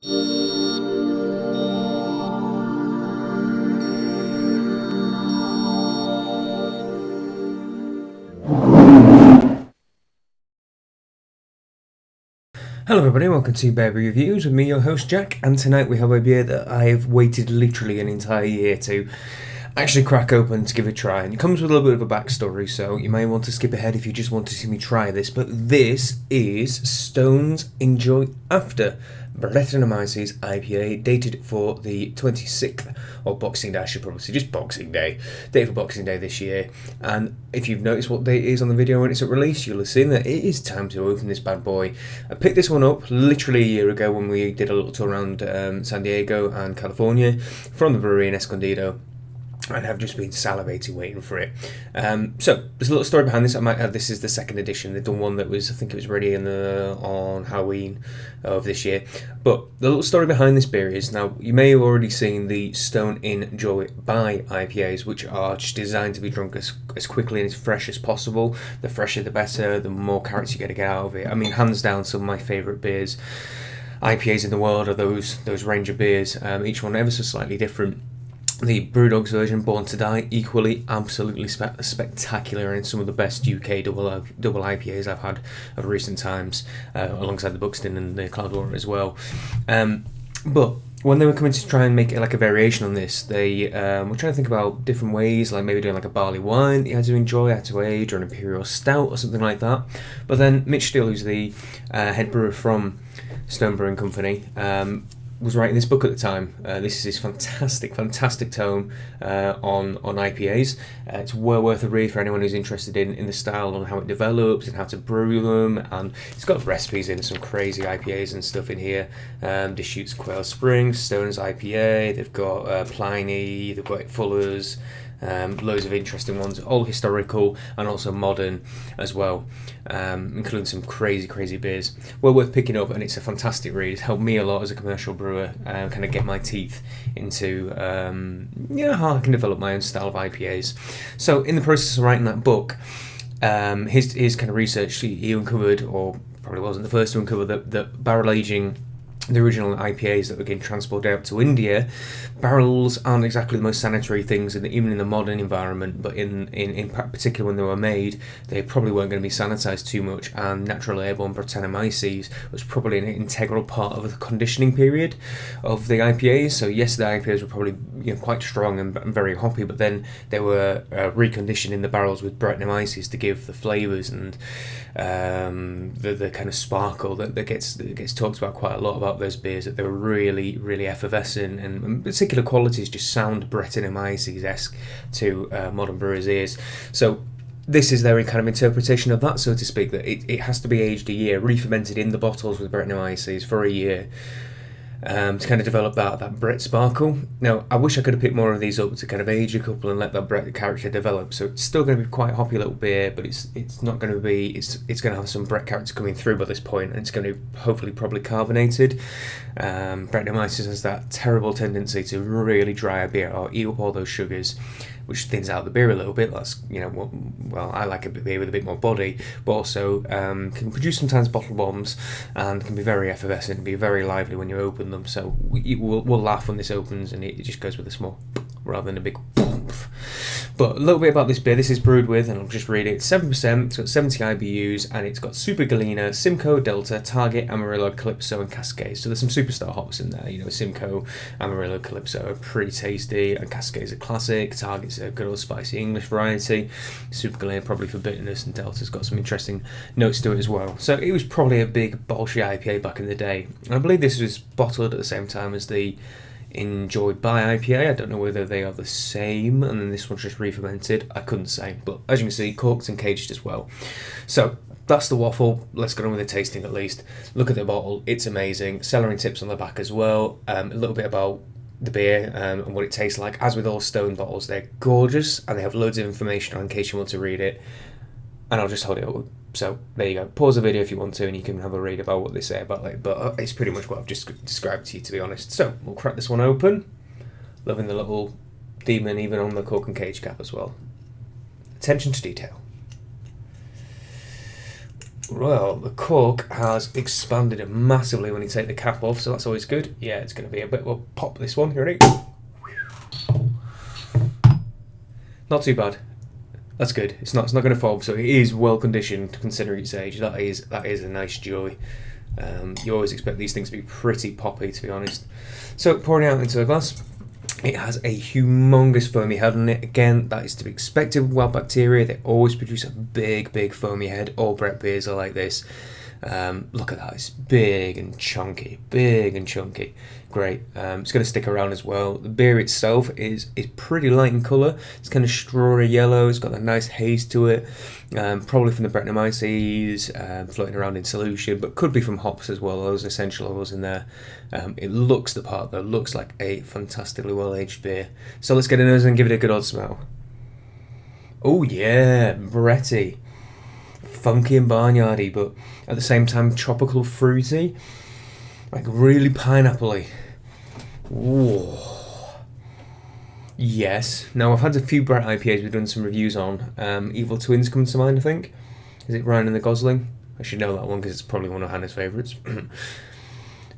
Hello everybody, welcome to Beer Reviews with me, your host Jack, and tonight we have a beer that I have waited literally an entire year to actually crack open to give a try. And it comes with a little bit of a backstory, so you may want to skip ahead if you just want to see me try this. But this is Stone's Enjoy After Brettanomyces IPA, dated for the 26th, or Boxing Day, I should probably say, just Boxing Day. Date for Boxing Day this year. And if you've noticed what date it is on the video when it's at release, you'll have seen that it is time to open this bad boy. I picked this one up literally a year ago when we did a little tour around San Diego and California from the brewery in Escondido. And I've just been salivating waiting for it. So there's a little story behind this. I might add this is the second edition. They've done one that was, I think it was ready on Halloween of this year. But the little story behind this beer is, now you may have already seen the Stone Enjoy by IPAs, which are just designed to be drunk as quickly and as fresh as possible. The fresher the better, the more carrots you're going to get out of it. I mean, hands down, some of my favourite beers, IPAs in the world, are those range of beers. Each one ever so slightly different. The Brewdog's version, Born to Die, equally absolutely spectacular, and some of the best UK double IPAs I've had of recent times, alongside the Buxton and the Cloudwater as well. But when they were coming to try and make it like a variation on this, they were trying to think about different ways, like maybe doing like a barley wine that you had to enjoy, had to age, or an imperial stout or something like that. But then Mitch Steele, who's the head brewer from Stone Brewing Company, was writing this book at the time. This is his fantastic tome on IPAs. It's well worth a read for anyone who's interested in the style and how it develops and how to brew them. And it's got recipes in some crazy IPAs and stuff in here. Deschutes Quail Springs, Stone's IPA. They've got Pliny. They've got Fuller's. Loads of interesting ones, all historical and also modern as well, including some crazy beers. Well worth picking up, and it's a fantastic read. It's helped me a lot as a commercial brewer, kind of get my teeth into how I can develop my own style of IPAs. So in the process of writing that book, his kind of research, he uncovered, or probably wasn't the first to uncover, that barrel aging the original IPAs that were getting transported out to India, barrels aren't exactly the most sanitary things, even in the modern environment, but in particular when they were made, they probably weren't going to be sanitized too much, and natural airborne Brettanomyces was probably an integral part of the conditioning period of the IPAs. So yes, the IPAs were probably quite strong and very hoppy, but then they were reconditioned in the barrels with Brettanomyces to give the flavors and the kind of sparkle that gets talked about quite a lot about those beers, that they were really effervescent, and particular qualities just sound Brettanomyces-esque to modern brewers' ears. So this is their kind of interpretation of that, so to speak, that it has to be aged a year, re-fermented in the bottles with Brettanomyces for a year, to kind of develop that Brett sparkle. Now, I wish I could have picked more of these up to kind of age a couple and let that Brett character develop. So it's still going to be quite a hoppy little beer, but it's not going to be, it's going to have some Brett character coming through by this point, and it's going to hopefully probably carbonated. Brettanomyces has that terrible tendency to really dry a beer or eat up all those sugars, which thins out the beer a little bit. That's, well, I like a beer with a bit more body, but also can produce sometimes bottle bombs and can be very effervescent and be very lively when you open them. So we'll laugh when this opens, and it just goes with a small rather than a big poof. But a little bit about this beer. This is brewed with, and I'll just read it, 7%, it's got 70 IBUs, and it's got Super Galena, Simcoe, Delta, Target, Amarillo, Calypso, and Cascade. So there's some superstar hops in there. Simcoe, Amarillo, Calypso are pretty tasty, and Cascade's a classic, Target's a good old spicy English variety, Super Galena probably for bitterness, and Delta's got some interesting notes to it as well. So it was probably a big bolshy IPA back in the day. And I believe this was bottled at the same time as the Enjoyed by IPA. I don't know whether they are the same, and then this one's just re-fermented. I couldn't say, but as you can see, corked and caged as well. So that's the waffle. Let's get on with the tasting at least. Look at the bottle, it's amazing. Cellaring tips on the back as well. A little bit about the beer and what it tastes like. As with all Stone bottles, they're gorgeous, and they have loads of information on in case you want to read it. And I'll just hold it up. So there you go. Pause the video if you want to, and you can have a read about what they say about it. But it's pretty much what I've just described to you, to be honest. So we'll crack this one open. Loving the little demon even on the cork and cage cap as well. Attention to detail. Well, the cork has expanded massively when you take the cap off, so that's always good. Yeah, it's going to be a bit. We'll pop this one. You ready? Not too bad. That's good. It's not going to foam, so it is well conditioned considering its age. That is a nice joy. You always expect these things to be pretty poppy, to be honest. So pouring it out into a glass. It has a humongous foamy head on it. Again, that is to be expected with wild bacteria. They always produce a big foamy head. All Brett beers are like this. Look at that, it's big and chunky. Great. It's going to stick around as well. The beer itself is pretty light in colour. It's kind of strawberry yellow. It's got a nice haze to it. Probably from the Brettanomyces, floating around in solution, but could be from hops as well. Those essential oils in there. It looks the part though. Looks like a fantastically well aged beer. So let's get a nose and give it a good old smell. Oh yeah, Bretty. Funky and barnyardy, but at the same time tropical fruity, like really pineapple-y. Ooh. Yes. Now I've had a few Brett IPAs we've done some reviews on. Evil Twins comes to mind, I think. Is it Ryan and the Gosling? I should know that one because it's probably one of Hannah's favourites.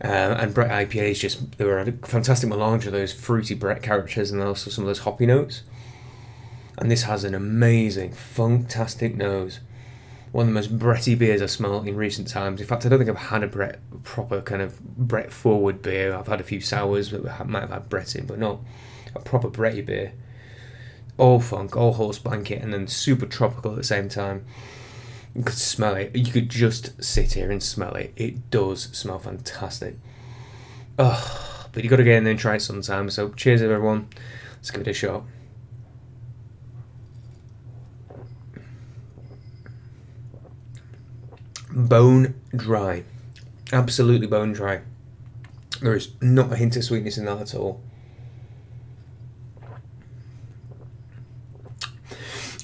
And Brett IPAs they were a fantastic melange of those fruity Brett characters and also some of those hoppy notes. And this has an amazing, fantastic nose. One of the most Bretty beers I've smelled in recent times. In fact, I don't think I've had a proper kind of Brett forward beer. I've had a few sours that might have had Brett in, but not a proper Bretty beer. All funk, all horse blanket, and then super tropical at the same time. You could smell it. You could just sit here and smell it. It does smell fantastic. Oh, but you got to get in there and try it sometime. So cheers everyone. Let's give it a shot. Bone dry. Absolutely bone dry. There is not a hint of sweetness in that at all.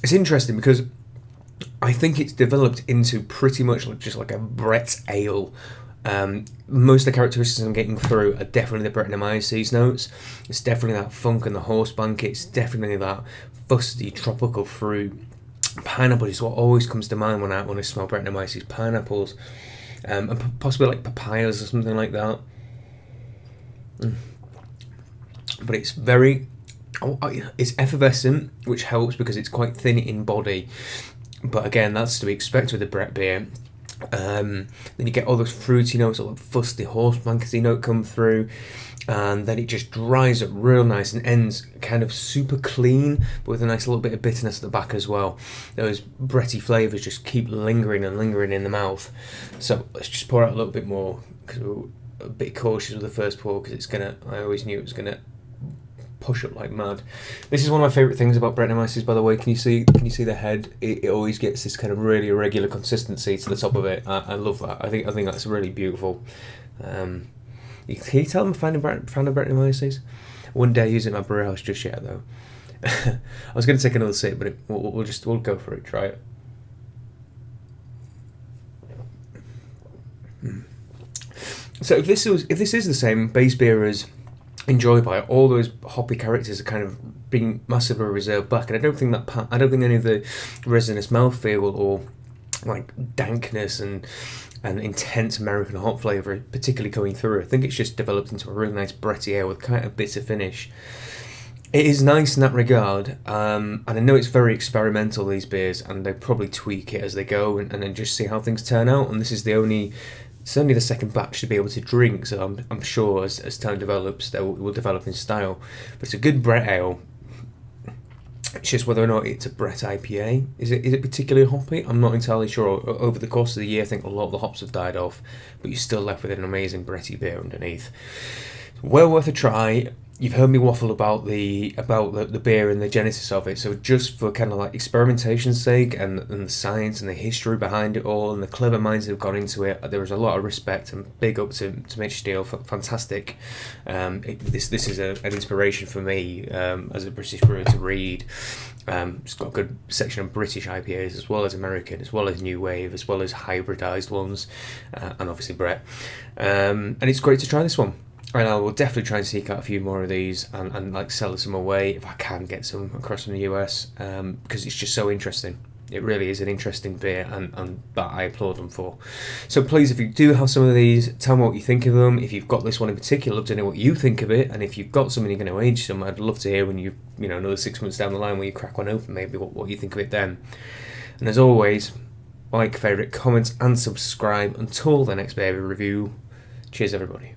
It's interesting because I think it's developed into pretty much just like a Brett ale. Most of the characteristics I'm getting through are definitely the Brettanomyces notes. It's definitely that funk and the horse blanket. It's definitely that fusty tropical fruit. Pineapple is what always comes to mind when I smell Brettanomyces. Pineapples, and possibly like papayas or something like that. But it's it's effervescent, which helps because it's quite thin in body. But again, that's to be expected with a Brett beer. Then you get all those fruity notes, all that fusty horse blankety note come through. And then it just dries up real nice and ends kind of super clean, but with a nice little bit of bitterness at the back as well. Those Bretty flavours just keep lingering in the mouth. So let's just pour out a little bit more because we're a bit cautious with the first pour because I always knew it was gonna push up like mad. This is one of my favourite things about Brettanomyces, by the way. Can you see the head? It always gets this kind of really irregular consistency to the top of it. I love that. I think that's really beautiful. Can you tell I'm a fan of Brettanomyces? I wouldn't dare use it in my brew house just yet, though. I was going to take another sip, but we'll go for it. Try it. So if this is the same base beer as Enjoy by, all those hoppy characters are kind of being massively reserved back, and I don't think any of the resinous mouthfeel or like dankness and intense American hop flavour particularly coming through. I think it's just developed into a really nice Bretty ale with kind of bitter finish. It is nice in that regard, and I know it's very experimental, these beers, and they probably tweak it as they go and then just see how things turn out. And this is certainly the second batch to be able to drink, so I'm sure as time develops they will develop in style. But it's a good Brett ale. It's just whether or not it's a Brett IPA. Is it particularly hoppy? I'm not entirely sure. Over the course of the year, I think a lot of the hops have died off, but you're still left with an amazing Bretty beer underneath. Well worth a try. You've heard me waffle about the beer and the genesis of it, so just for kind of like experimentation's sake and the science and the history behind it all and the clever minds that have gone into it, there is a lot of respect and big up to Mitch Steele. Fantastic. This is an inspiration for me as a British brewer to read. It's got a good section of British IPAs as well as American, as well as New Wave, as well as hybridised ones, and obviously Brett. And it's great to try this one. And I will definitely try and seek out a few more of these and like sell some away if I can get some across from the US, because it's just so interesting. It really is an interesting beer, and that I applaud them for. So please, if you do have some of these, tell me what you think of them. If you've got this one in particular, I'd love to know what you think of it. And if you've got something you're going to age some, I'd love to hear when another 6 months down the line when you crack one open, maybe what you think of it then. And as always, like, favourite, comment and subscribe. Until the next beer review, cheers everybody.